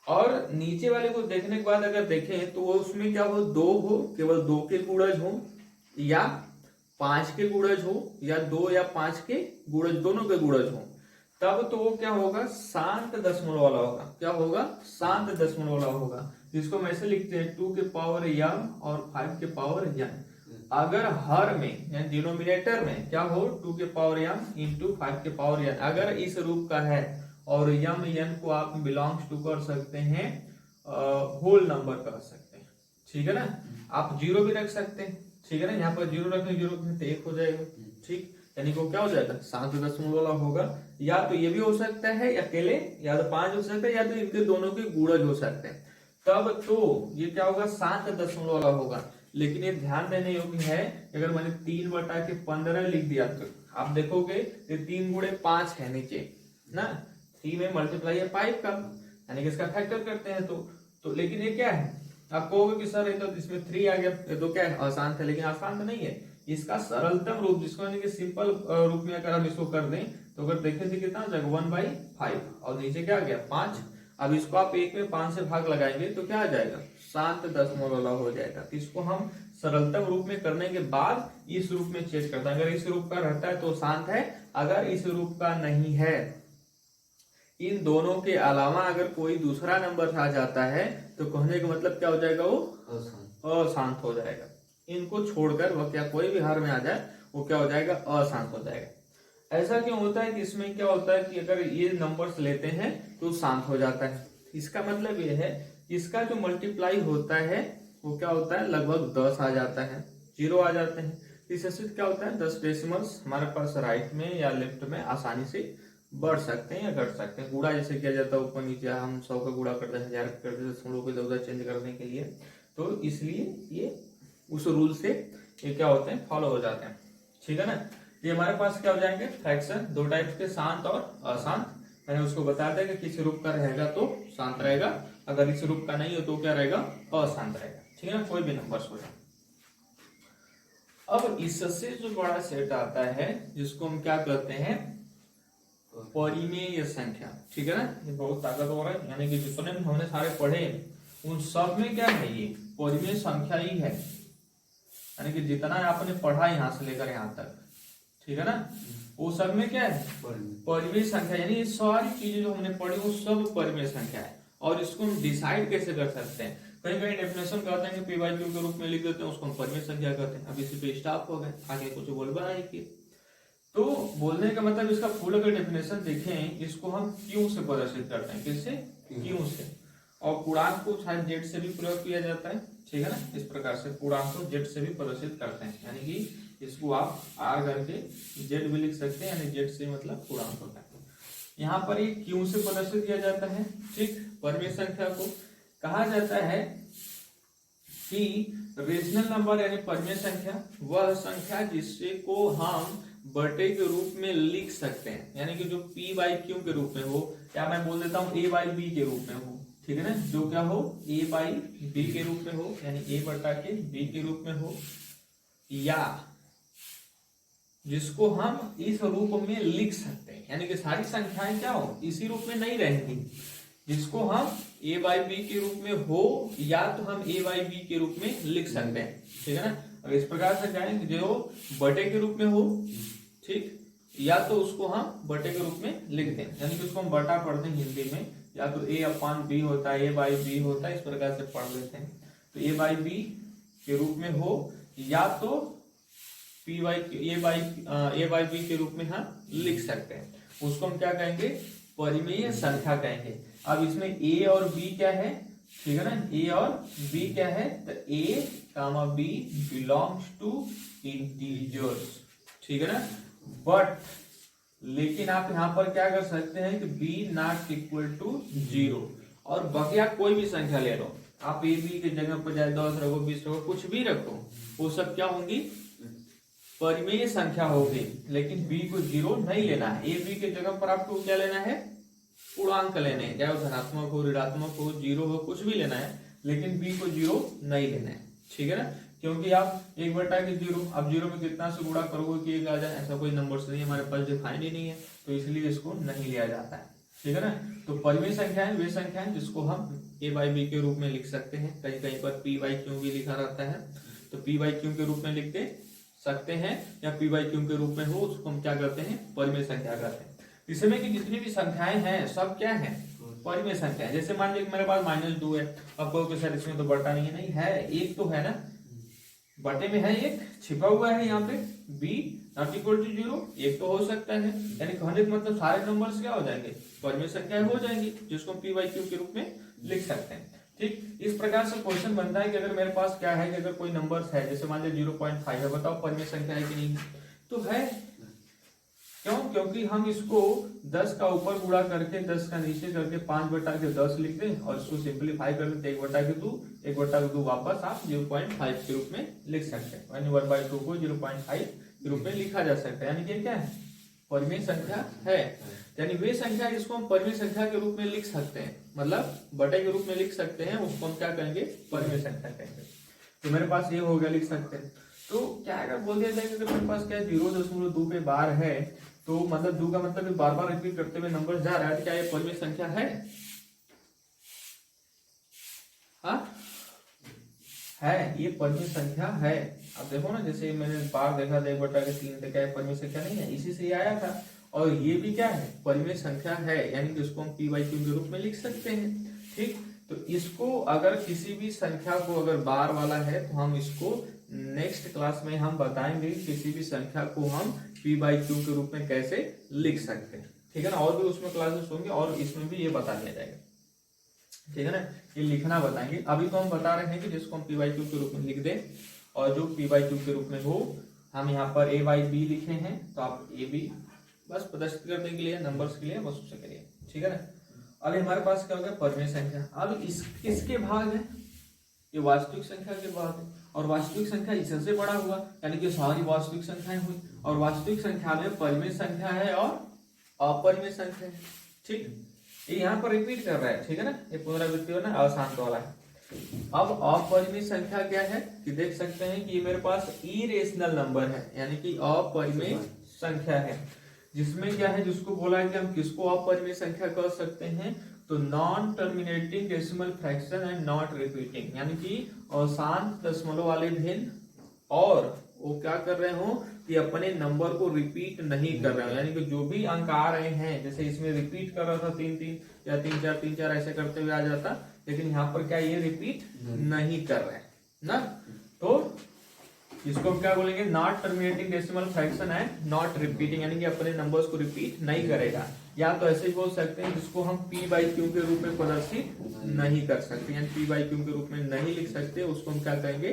और नीचे वाले को देखने के बाद अगर देखें तो वो उसमें क्या हो, दो हो, केवल दो के गुणज हो, या 5 के गुणज हो, या 2 या 5 के गुणज, दोनों के गुणज हो, तब तो वो क्या होगा, शांत दशमलव वाला होगा। क्या होगा, शांत दशमलव वाला होगा, जिसको हम ऐसे लिखते हैं 2 के पावर m और 5 के पावर n। अगर हर में यानी डिनोमिनेटर में क्या हो, 2 के पावर m इंटू 5 के पावर n, अगर इस रूप का है और यम n को आप बिलोंग्स टू कर सकते हैं, होल नंबर कर सकते हैं, ठीक है ना। आप जीरो भी रख सकते हैं, ठीक है ना, यहाँ पर जीरो रखें, जीरो रखें तो 1 हो जाएगा, ठीक, यानी वो क्या हो जाएगा, शांत दशमलव वाला होगा। या तो ये भी हो सकता है अकेले, या तो 5 हो सकता है, या तो इनके दोनों के गुणज हो सकते हैं, तब तो ये क्या होगा, शांत दशमलव वाला होगा। लेकिन ये ध्यान देने योग्य है, अगर मैंने 3/15 लिख दिया तो आप देखोगे ये 3 गुणे 5 है नीचे ना, 3 में मल्टीप्लाई है 5 का, यानी कि इसका फैक्टर करते हैं तो लेकिन ये क्या है, आप कहोगे कि सर ये तो इसमें 3 आ गया, ये तो क्या है, आसान है, लेकिन आसान तो नहीं है। इसका सरलतम रूप, जिसको यानी कि सिंपल रूप में अगर हम इसको कर दें तो अगर देखें तो कितना हो जाएगा, 1/5 और नीचे क्या आ गया 5। अब इसको आप 1 में 5 से भाग लगाएंगे तो क्या आ जाएगा, शांत दशमलव वाला हो जाएगा। तो इसको हम सरलतम रूप में करने के बाद इस रूप में चेंज करते हैं, अगर इस रूप का रहता है तो शांत है, अगर इस रूप का नहीं है, इन दोनों के अलावा अगर कोई दूसरा नंबर आ जाता है तो कहने का मतलब क्या हो जाएगा, वो अशांत हो जाएगा। इनको छोड़कर वह क्या कोई भी हार में आ जाए वो क्या हो जाएगा, अशांत हो जाएगा। ऐसा क्यों होता है कि इसमें क्या होता है कि अगर ये नंबर्स लेते हैं तो शांत हो जाता है। इसका मतलब ये है, इसका जो मल्टीप्लाई होता है वो क्या होता है, लगभग 10 आ जाता है, 0 आ जाते हैं। इससे क्या होता है, 10 डेसिमल्स हमारे पास राइट में या लेफ्ट में आसानी से बढ़ सकते हैं या घट सकते हैं। गुणा जैसे किया जाता है ऊपर नीचे, हम 100 का गुणा करते हैं, 1000 का करते हैं, दशमलव को इधर चेंज करने के लिए, तो इसलिए ये उस रूल से ये क्या होते हैं, फॉलो हो जाते हैं, ठीक है ना। ये हमारे पास क्या हो जाएंगे, फ्रैक्शन, दो टाइप के, शांत और अशांत। मैंने उसको बता दिया कि किस रूप का रहेगा तो शांत रहेगा, अगर इस रूप का नहीं हो तो क्या रहेगा, अशांत रहेगा, ठीक है ना, कोई भी नंबर हो जाए। अब इससे जो बड़ा सेट आता है जिसको हम क्या कहते हैं, परिमेय संख्या, ठीक है ना। ये बहुत ताकतवर है, यानी कि जितने भी हमने सारे पढ़े उन सब में क्या है, ये परिमेय संख्या ही है, यानी कि जितना आपने पढ़ा यहाँ से लेकर यहाँ तक, ठीक है ना, वो सब में क्या है, परिमेय संख्या, यानी ये सारी चीजें जो हमने पढ़ी वो सब परिमेय संख्या है। और इसको हम डिसाइड कैसे कर सकते हैं, कहीं कहीं डेफिनेशन कहते हैं कि p/q के रूप में लिख देते हैं, उसको हम परिमेय संख्या कहते हैं। अब इसी पे स्टॉप हो गए, आगे कुछ बोल बनाएंगे। तो बोलने का मतलब इसका फुल अगर डेफिनेशन देखें, इसको हम क्यों से प्रदर्शित करते हैं, किससे, क्यों से। और पूर्णांक को शायद जेड से भी प्रयोग किया जाता है, ठीक है ना, इस प्रकार से पूर्णांक को जेड से भी प्रदर्शित करते हैं, यानी कि इसको आप आर करके जेड भी लिख सकते हैं, यानी जेड से मतलब पूर्णांक होता है। यहाँ पर ये क्यों से प्रदर्शित किया जाता है, ठीक। परिमेय संख्या को कहा जाता है कि रेशनल नंबर यानी परिमेय संख्या वह संख्या जिससे को हम बटे के रूप में लिख सकते हैं, यानी कि जो p/q के रूप में हो, या मैं बोल देता हूँ a/b के रूप में हो, ठीक है ना, जो क्या हो a/b के रूप में हो, यानी a/b के रूप में हो, या जिसको हम इस रूप में लिख सकते हैं, यानी कि सारी संख्याएं क्या हो, इसी रूप में नहीं रहेंगी, जिसको हम a/b के रूप में हो, या तो हम a/b के रूप में लिख सकते हैं, ठीक है ना। अब इस प्रकार से जाएंगे, जो बटे के रूप में हो, ठीक, या तो उसको हम बटे के रूप में लिखते हैं, यानी कि उसको हम बटा पढ़ते हैं हिंदी में, या तो a/b होता है, a/b होता है, इस प्रकार से पढ़ लेते हैं। तो a/b के रूप में हो, या तो a/b के रूप में हम लिख सकते हैं, उसको हम क्या कहेंगे, परिमेय संख्या कहेंगे। अब इसमें a और b क्या है, ठीक है ना, a और b क्या है, तो a, b belongs to integers, ठीक है ना। बट लेकिन आप यहाँ पर क्या कर सकते हैं कि b नॉट इक्वल टू 0, और बकिया कोई भी संख्या ले लो आप, a b की जगह पर चाहे 10 रखो, 20 रखो, कुछ भी रखो, वो सब क्या होंगी, परिमेय संख्या होगी। लेकिन b को 0 नहीं लेना है, a b के जगह पर आपको क्या लेना है, पूर्णांक लेने हैं, चाहे वो धनात्मक हो, ऋणात्मक हो, 0 हो, कुछ भी लेना है, लेकिन b को 0 नहीं लेना है, ठीक है ना। क्योंकि आप 1/0, अब 0 में कितना से गुणा करोगे कि 1 आ जाए, ऐसा कोई नंबर नहीं हमारे पास डिफाइंड ही नहीं है, तो इसलिए इसको नहीं लिया जाता है। ठीक है ना। तो परिमेय संख्याएं वे संख्याएं जिसको हम a/b के रूप में लिख सकते हैं, कहीं कहीं पर p/q भी लिखा रहता है, तो p/q के रूप में लिख सकते हैं, या p/q के रूप में हो उसको हम क्या करते हैं, परिमेय संख्या कहते हैं। इसमें की जितनी भी संख्याएं हैं सब क्या है, परिमेय संख्या है। जैसे मान लीजिए मेरे पास -2 है, अब कहोगे सर इसमें तो बटा नहीं है, नहीं है, एक तो है ना, बटे में है, एक छिपा हुआ है यहाँ पे b ≠ 0, एक तो हो सकता है, यानी कहने का मतलब सारे नंबर्स क्या हो जाएंगे, परिमेय संख्याएं हो जाएंगी, जिसको हम p/q के रूप में लिख सकते हैं। ठीक, इस प्रकार से क्वेश्चन बनता है कि अगर मेरे पास क्या है कि अगर कोई नंबर्स है, जैसे मान लीजिए 0.5 है, बताओ परिमेय संख्या है कि नहीं है, तो है। क्यों? क्योंकि हम इसको 10 का ऊपर गुणा करके 10 का नीचे करके 5/10 लिख दें और इसको सिंपलीफाई कर दें 1/2, 1/2 वापस आप 0.5 के रूप में लिख सकते हैं, यानी 1/2 को 0.5 के रूप में लिखा जा सकता है, यानी कि क्या है, परिमेय संख्या है। यानी वे संख्या जिसको हम परिमेय संख्या के रूप में लिख सकते हैं, मतलब बटे के रूप में लिख सकते हैं, उसको हम क्या कहेंगे, परिमेय संख्या कहेंगे। तो मेरे पास ये हो गया, लिख सकते हैं। तो क्या अगर बोल दिया जाए कि अगर मेरे पास क्या 0.2 पे बार है, तो मतलब 2 का मतलब बार बार रिपीट करते हुए नंबर जा रहा है, तो क्या ये परिमेय संख्या है? हाँ है, ये परिमेय संख्या है। अब देखो ना, जैसे मैंने बार देखा था 1/3, तो क्या ये परिमेय संख्या नहीं है, इसी से ही आया था। और ये भी क्या है, परिमेय संख्या है, यानी कि इसको हम p/q के रूप में लिख सकते हैं। ठीक, तो इसको अगर किसी भी संख्या को अगर बार वाला है तो हम इसको नेक्स्ट क्लास में हम बताएंगे किसी भी संख्या को हम p/q के रूप में कैसे लिख सकते हैं। ठीक है ना, और भी उसमें क्लासेस होंगे और इसमें भी ये बता दिया जाएगा। ठीक है ना, ये लिखना बताएंगे। अभी तो हम बता रहे हैं कि जिसको हम p/q के रूप में लिख दें, और जो p/q के रूप में हो, हम यहाँ पर a/b लिखे हैं, तो आप ab बस प्रदर्शित करने के लिए, नंबर्स के लिए, बस उससे करिए। ठीक है ना। अभी हमारे पास क्या हो गया, परिमेय संख्या। अब किसके भाग है, ये वास्तविक संख्या के भाग है, और वास्तविक संख्या इससे बड़ा हुआ, यानी कि सारी वास्तविक संख्याएं हुई, और वास्तविक संख्या में परिमेय संख्या है और अपरिमेय संख्या है। ठीक, ये यहाँ पर रिपीट कर रहा है। ठीक है ना, ये पुनरावृत्ति होना अशांत वाला है। अब अपरिमेय संख्या क्या है कि देख सकते हैं कि ये मेरे पास इरेशनल नंबर है, यानी कि अपरिमेय संख्या है, जिसमें क्या है, जिसको बोला है कि हम किसको अपरिमेय संख्या कह सकते हैं, तो non terminating decimal fraction and not repeating, यानी कि अशांत दशमलव वाले भिन्न, और वो क्या कर रहे हो कि अपने नंबर को रिपीट नहीं कर रहे हो, यानी कि जो भी अंक आ रहे हैं, जैसे इसमें रिपीट कर रहा था 3-3 या 3-4 3-4 ऐसे करते हुए आ जाता, लेकिन यहाँ पर क्या ये रिपीट नहीं कर रहे हैं ना। तो इसको हम क्या बोलेंगे, not terminating decimal fraction and not repeating, यानी कि अपने नंबर्स को रिपीट नहीं करेगा। या तो ऐसे ही बोल सकते हैं जिसको हम p/q के रूप में प्रदर्शित नहीं कर सकते, यानी p/q के रूप में नहीं लिख सकते, उसको हम क्या कहेंगे,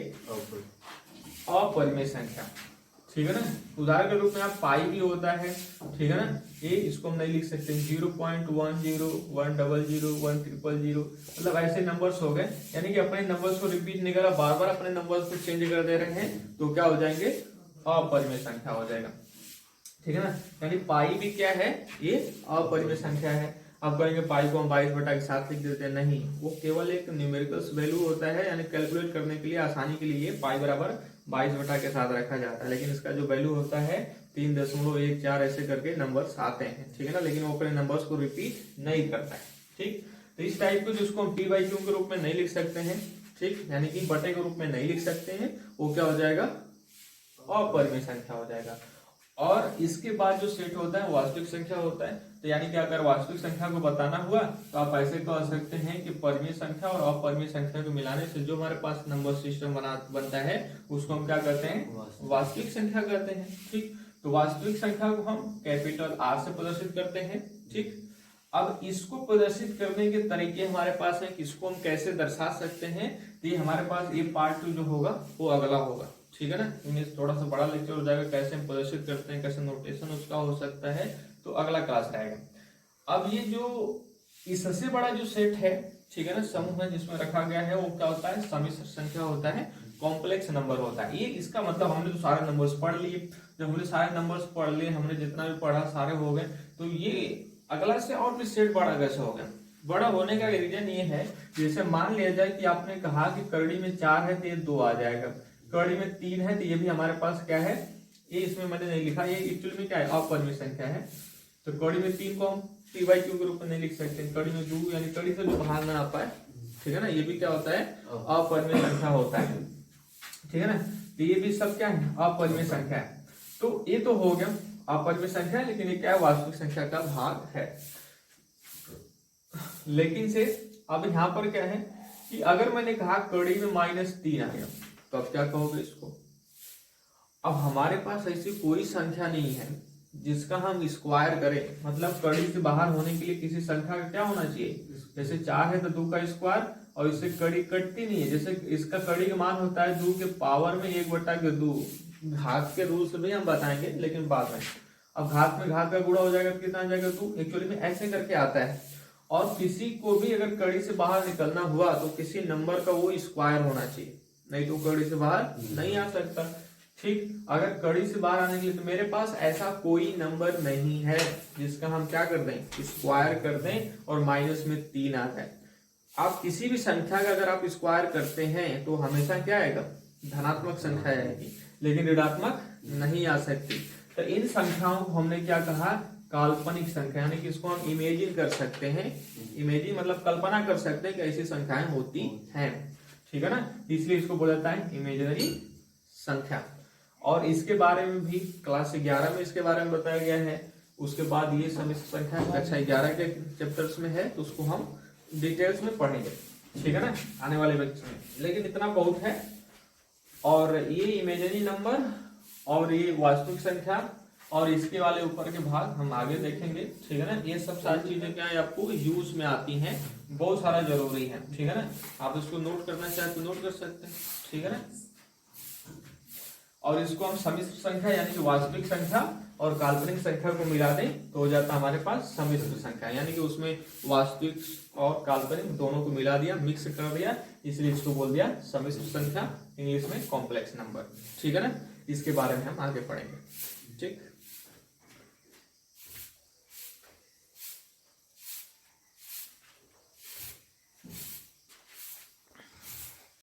अपरिमेय संख्या। ठीक है ना, उदाहरण के रूप में आप पाई भी होता है। ठीक है ना, ये इसको हम नहीं लिख सकते 0.10 100 100 मतलब ऐसे नंबर्स हो गए, यानी कि अपने नंबर्स को रिपीट नहीं करा, बार बार अपने नंबर्स को चेंज कर दे रहे हैं, तो क्या हो जाएंगे, अपरिमेय संख्या हो जाएगा। ठीक है ना, यानी पाई भी क्या है, ये अपरिमेय संख्या है। अब कहेंगे पाई को हम 22/7 लिख देते हैं, नहीं, वो केवल एक न्यूमेरिकल्स वैल्यू होता है, यानी कैलकुलेट करने के लिए आसानी के लिए पाई बराबर 22/7 रखा जाता है, लेकिन इसका जो वैल्यू होता है 3.14 ऐसे करके नंबर्स आते हैं। ठीक है ना, लेकिन वो अपने नंबर्स को रिपीट नहीं करता है। ठीक, तो इस टाइप को जिसको हम p/q के रूप में नहीं लिख सकते हैं, ठीक, यानी कि बटे के रूप में नहीं लिख सकते हैं, वो क्या हो जाएगा, अपरिमेय संख्या हो जाएगा। और इसके बाद जो सेट होता है वास्तविक संख्या होता है। तो यानी कि अगर वास्तविक संख्या को बताना हुआ तो आप ऐसे कह सकते हैं कि परिमेय संख्या और अपरिमेय संख्या को मिलाने से जो हमारे पास नंबर सिस्टम बनता है उसको हम क्या कहते हैं, वास्तविक संख्या कहते हैं। ठीक, तो वास्तविक संख्या को हम कैपिटल R से प्रदर्शित करते हैं। ठीक, अब इसको प्रदर्शित करने के तरीके हमारे पास है, किसको हम कैसे दर्शा सकते हैं, तो ये हमारे पास ये पार्ट 2 जो होगा वो अगला होगा। ठीक है ना, इनमें थोड़ा सा बड़ा लेक्चर हो जाएगा, कैसे हम प्रदर्शित करते हैं, कैसे नोटेशन उसका हो सकता है, तो अगला क्लास रहेगा। अब ये जो इससे बड़ा जो सेट है, ठीक है ना, समूह है जिसमें रखा गया है, वो क्या होता है, सम्मिश्र संख्या होता है, कॉम्प्लेक्स नंबर होता है। ये इसका मतलब हमने तो सारे नंबर्स पढ़ लिए, जब हमने सारे नंबर्स पढ़ लिए, हमने जितना भी पढ़ा सारे हो गए, तो ये अगला से और भी सेट बड़ा कैसे हो गया। बड़ा होने का रीजन ये है, जैसे मान लिया जाए कि आपने कहा कि करड़ी में 4 है तो ये 2 आ जाएगा, कड़ी में 3 है, तो ये भी हमारे पास क्या है, ये इसमें मैंने नहीं लिखा, ये एक्चुअली में क्या है, अपरिमेय संख्या है। तो कड़ी में 3 को हम p/q के रूप में नहीं लिख सकते, कड़ी में 2 यानी कड़ी से जो बाहर ना आ पाए, ठीक है ना, ये भी क्या होता है, अपरिमेय संख्या होता है, ठीक है ना। तो ये भी सब क्या है, अपरिमेय संख्या है। तो ये तो हो गया अपरिमेय संख्या, लेकिन ये क्या है, वास्तविक संख्या का भाग है। लेकिन से अब यहाँ पर क्या है कि अगर मैंने कहा कड़ी में -3 आ गया, तो अब क्या कहोगे इसको। अब हमारे पास ऐसी कोई संख्या नहीं है जिसका हम स्क्वायर करें, मतलब कड़ी से बाहर होने के लिए किसी संख्या का क्या होना चाहिए, जैसे 4 है तो 2 का स्क्वायर, और इससे कड़ी कटती नहीं है, जैसे इसका कड़ी का मान होता है 2 के पावर में 1/2, घात के रूल से भी हम बताएंगे लेकिन बाद में। अब घात में घात का गुणा हो जाएगा तो कितना आ जाएगा 2, एक्चुअली में ऐसे करके आता है। और किसी को भी अगर कड़ी से बाहर निकलना हुआ तो किसी नंबर का वो स्क्वायर होना चाहिए, नहीं तो कड़ी से बाहर नहीं आ सकता। ठीक, अगर कड़ी से बाहर आने के लिए तो मेरे पास ऐसा कोई नंबर नहीं है जिसका हम क्या कर दें, स्क्वायर कर दें और -3 आ जाए। आप किसी भी संख्या का अगर आप स्क्वायर करते हैं तो हमेशा क्या आएगा, धनात्मक संख्या आएगी, लेकिन ऋणात्मक नहीं आ सकती। तो इन संख्याओं को हमने क्या कहा, काल्पनिक संख्या, यानी कि इसको हम इमेजिन कर सकते हैं। इमेजिन मतलब कल्पना कर सकते हैं कि ऐसी संख्याएं होती हैं, ठीक है ना, इसलिए इसको बोला जाता है इमेजिनरी संख्या। और इसके बारे में भी क्लास 11 में इसके बारे में बताया गया है। उसके बाद ये सम्मिश्र संख्या कक्षा 11 के चैप्टर्स में है, तो उसको हम डिटेल्स में पढ़ेंगे, ठीक है ना, आने वाले लेक्चर में। लेकिन इतना बहुत है। और ये इमेजिनरी नंबर और ये वास्तविक संख्या और इसके वाले ऊपर के भाग हम आगे देखेंगे, ठीक है ना। ये सब सारी चीजें क्या है, आपको यूज में आती हैं, बहुत सारा जरूरी है, ठीक है ना। आप इसको नोट करना चाहे तो नोट कर सकते हैं, ठीक है ना। और इसको हम सम्मिश्र संख्या यानी कि वास्तविक संख्या और काल्पनिक संख्या को मिला दें तो हो जाता है हमारे पास सम्मिश्र संख्या, यानी कि उसमें वास्तविक और काल्पनिक दोनों को मिला दिया, मिक्स कर दिया, इसलिए इसको बोल दिया सम्मिश्र संख्या, इंग्लिश में कॉम्प्लेक्स नंबर, ठीक है ना। इसके बारे में हम आगे पढ़ेंगे, ठीक।